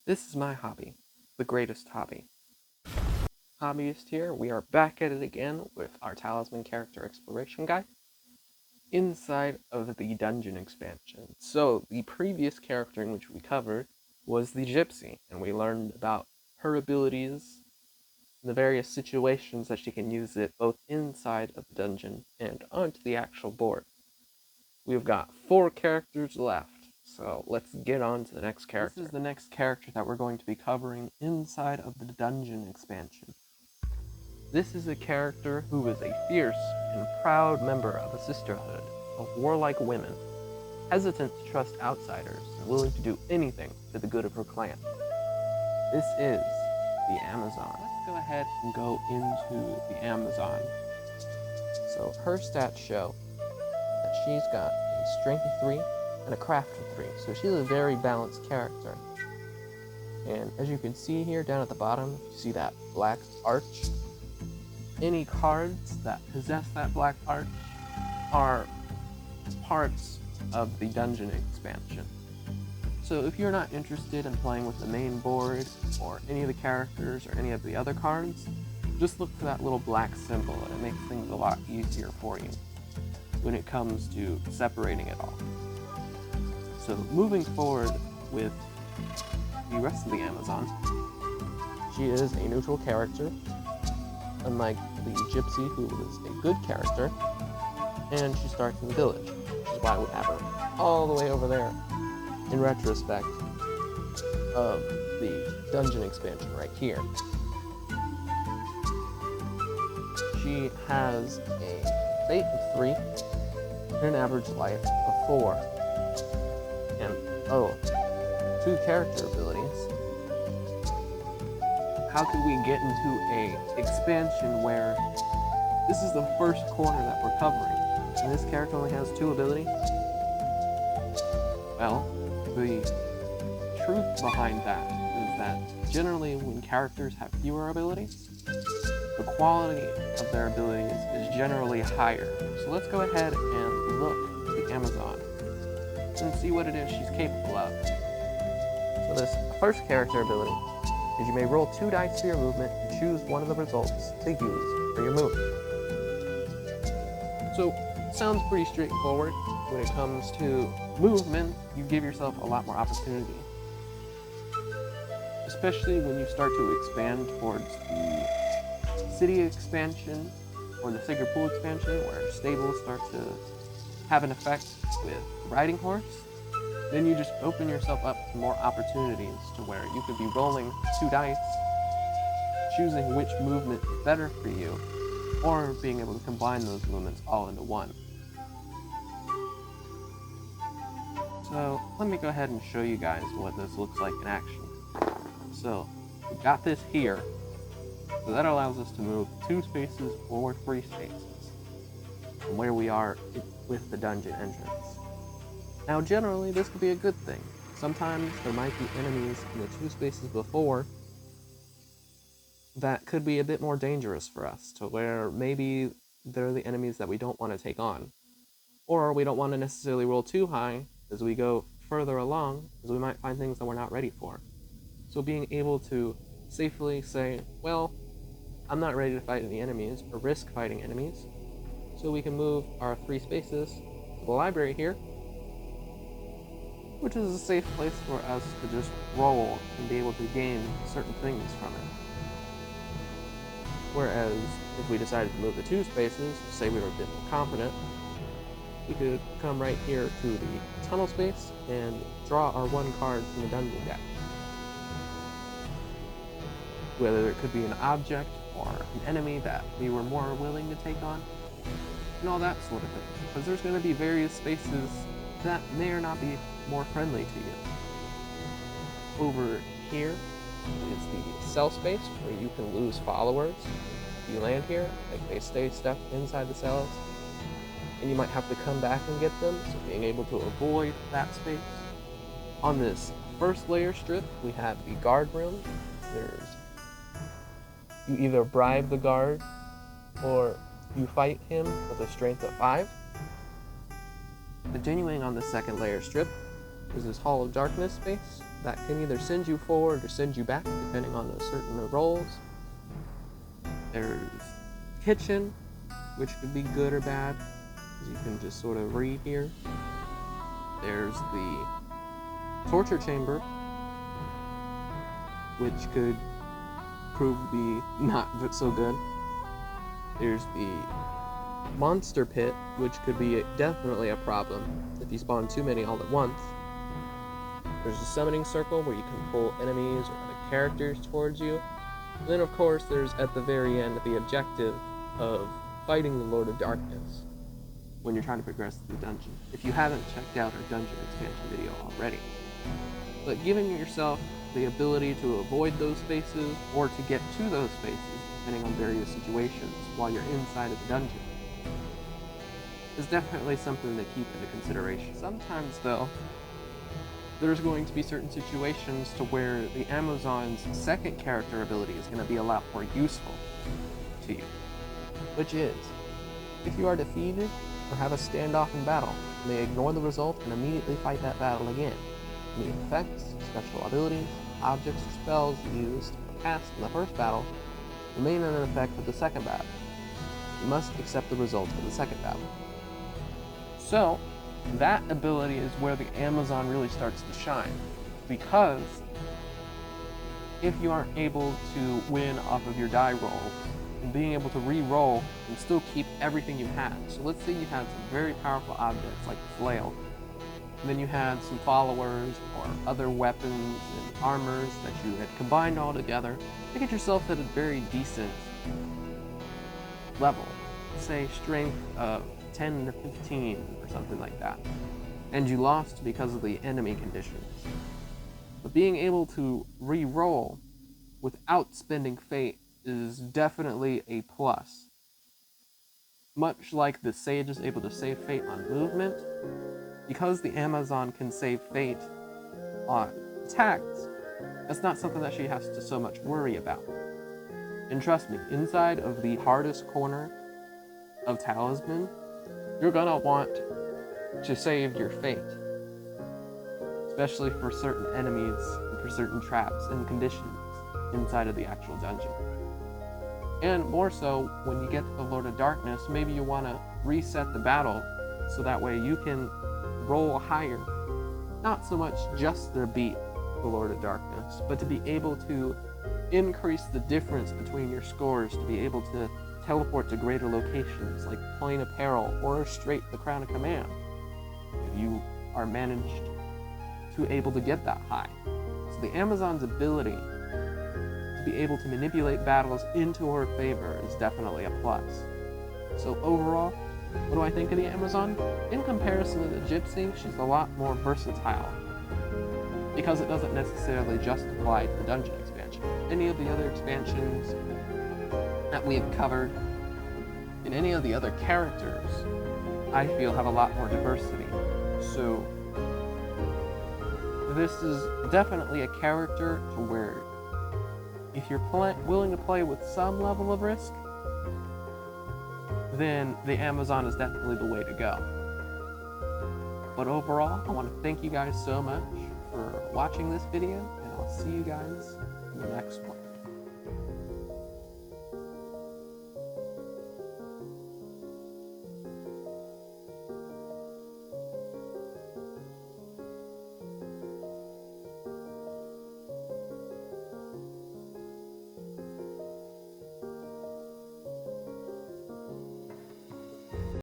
This is my hobby, the greatest hobby. Hobbyist here, we are back at it again with our Talisman character exploration guide inside of the dungeon expansion. So, the previous character in which we covered was the Gypsy, and we learned about her abilities, the various situations that she can use it both inside of the dungeon and onto the actual board. We've got 4 characters left. So let's get on to the next character. This is the next character that we're going to be covering inside of the dungeon expansion. This is a character who is a fierce and proud member of a sisterhood of warlike women, hesitant to trust outsiders and willing to do anything for the good of her clan. This is the Amazon. Let's go ahead and go into the Amazon. So her stats show that she's got a strength of 3 and a craft of 3, so she's a very balanced character. And as you can see here down at the bottom, you see that black arch. Any cards that possess that black arch are parts of the dungeon expansion. So if you're not interested in playing with the main board or any of the characters or any of the other cards, just look for that little black symbol and it makes things a lot easier for you when it comes to separating it all. So moving forward with the rest of the Amazon, she is a neutral character, unlike the Gypsy, who is a good character, and she starts in the village, which is why we have her all the way over there in retrospect of the dungeon expansion right here. She has a fate of 3 and an average life of 4. And, 2 character abilities. How could we get into a expansion where this is the first corner that we're covering, and this character only has 2 abilities? Well, the truth behind that is that generally when characters have fewer abilities, the quality of their abilities is generally higher. So let's go ahead and look at the Amazon and see what it is she's capable of. So this first character ability is you may roll 2 dice for your movement and choose one of the results to use for your move. So it sounds pretty straightforward. When it comes to movement, you give yourself a lot more opportunity. Especially when you start to expand towards the city expansion or the Sacred Pool expansion, where stables start to have an effect with riding horse, then you just open yourself up to more opportunities to where you could be rolling 2 dice, choosing which movement is better for you, or being able to combine those movements all into one. So let me go ahead and show you guys what this looks like in action. So we got this here, so that allows us to move 2 spaces or 3 spaces from where we are with the dungeon entrance. Now generally this could be a good thing. Sometimes there might be enemies in the 2 spaces before that could be a bit more dangerous for us, to where maybe they're the enemies that we don't want to take on. Or we don't want to necessarily roll too high as we go further along, as we might find things that we're not ready for. So being able to safely say, well, I'm not ready to fight any enemies, or risk fighting enemies, so we can move our 3 spaces to the library here, which is a safe place for us to just roll and be able to gain certain things from it. Whereas, if we decided to move the 2 spaces, say we were a bit more confident, we could come right here to the tunnel space and draw our 1 card from the dungeon deck. Whether it could be an object or an enemy that we were more willing to take on, and all that sort of thing. Because there's going to be various spaces that may or not be more friendly to you. Over here is the cell space, where you can lose followers. If you land here, like they stay stuck inside the cells, and you might have to come back and get them, so being able to avoid that space. On this first layer strip, we have the guard room. You either bribe the guard, or you fight him with a strength of 5. Continuing on the second layer strip is this Hall of Darkness space, that can either send you forward or send you back, depending on the certain rolls. There's kitchen, which could be good or bad, as you can just sort of read here. There's the torture chamber, which could prove to be not so good. There's the monster pit, which could be definitely a problem if you spawn too many all at once. There's a summoning circle where you can pull enemies or other characters towards you. And then of course there's at the very end the objective of fighting the Lord of Darkness when you're trying to progress through the dungeon, if you haven't checked out our dungeon expansion video already. But giving yourself the ability to avoid those spaces or to get to those spaces, depending on various situations while you're inside of the dungeon, is definitely something to keep into consideration. Sometimes though, there's going to be certain situations to where the Amazon's second character ability is going to be a lot more useful to you, which is, if you are defeated or have a standoff in battle, you may ignore the result and immediately fight that battle again. Any effects, special abilities, objects, or spells used or cast in the first battle remain in effect with the second battle. You must accept the results of the second battle. So, that ability is where the Amazon really starts to shine, because if you aren't able to win off of your die roll, and being able to re-roll and still keep everything you had. So let's say you had some very powerful objects like the flail, and then you had some followers or other weapons and armors that you had combined all together to get yourself at a very decent level. Say strength of 10 to 15 or something like that. And you lost because of the enemy conditions. But being able to re-roll without spending fate is definitely a plus. Much like the Sage is able to save fate on movement, because the Amazon can save fate on attacks, that's not something that she has to so much worry about. And trust me, inside of the hardest corner of Talisman, you're gonna want to save your fate, especially for certain enemies and for certain traps and conditions inside of the actual dungeon. And more so, when you get to the Lord of Darkness, maybe you want to reset the battle so that way you can roll higher. Not so much just to beat the Lord of Darkness, but to be able to increase the difference between your scores, to be able to teleport to greater locations like Plane of Peril or straight the Crown of Command, if you are managed to able to get that high. So the Amazon's ability to be able to manipulate battles into her favor is definitely a plus. So overall, what do I think of the Amazon? In comparison to the Gypsy, she's a lot more versatile, because it doesn't necessarily just apply to the dungeon expansion. Any of the other expansions that we have covered, and any of the other characters, I feel have a lot more diversity. So this is definitely a character to where if you're willing to play with some level of risk, then the Amazon is definitely the way to go. But overall, I want to thank you guys so much for watching this video, and I'll see you guys in the next one.